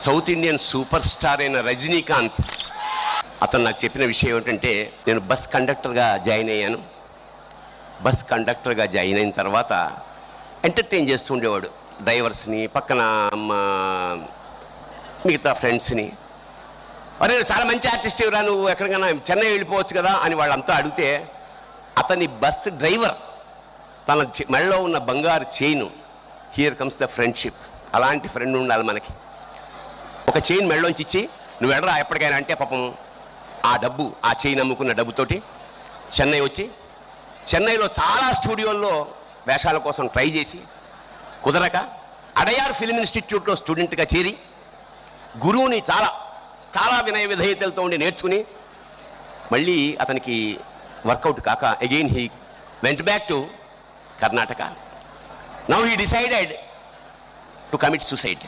South Indian super star అయిన రజనీకాంత్ అతను నాకు చెప్పిన విషయం ఏమిటంటే, నేను బస్ కండక్టర్గా జాయిన్ అయ్యాను. బస్ కండక్టర్గా జాయిన్ అయిన తర్వాత ఎంటర్టైన్ చేస్తూ ఉండేవాడు డ్రైవర్స్ని, పక్కన మిగతా ఫ్రెండ్స్ని. అరే చాలా మంచి ఆర్టిస్ట్ ఎవరా, నువ్వు ఎక్కడికైనా చెన్నై వెళ్ళిపోవచ్చు కదా అని వాళ్ళంతా అడిగితే, అతని బస్ డ్రైవర్ తన మెడలో ఉన్న బంగారు chain, here comes the friendship, అలాంటి ఫ్రెండ్ ఉండాలి మనకి. ఒక చైన్ మెడలోంచి ఇచ్చి నువ్వు ఎడరా ఎప్పటికైనా అంటే, పాపం ఆ డబ్బు, ఆ చైన్ అమ్ముకున్న డబ్బుతోటి చెన్నై వచ్చి, చెన్నైలో చాలా స్టూడియోల్లో వేషాల కోసం ట్రై చేసి కుదరక అడయార్ ఫిల్మ్ ఇన్స్టిట్యూట్లో స్టూడెంట్గా చేరి గురువుని చాలా చాలా వినయ విధేయతలతో ఉండి నేర్చుకుని, మళ్ళీ అతనికి వర్కౌట్ కాక again he went back to Karnataka. Now he decided to commit suicide.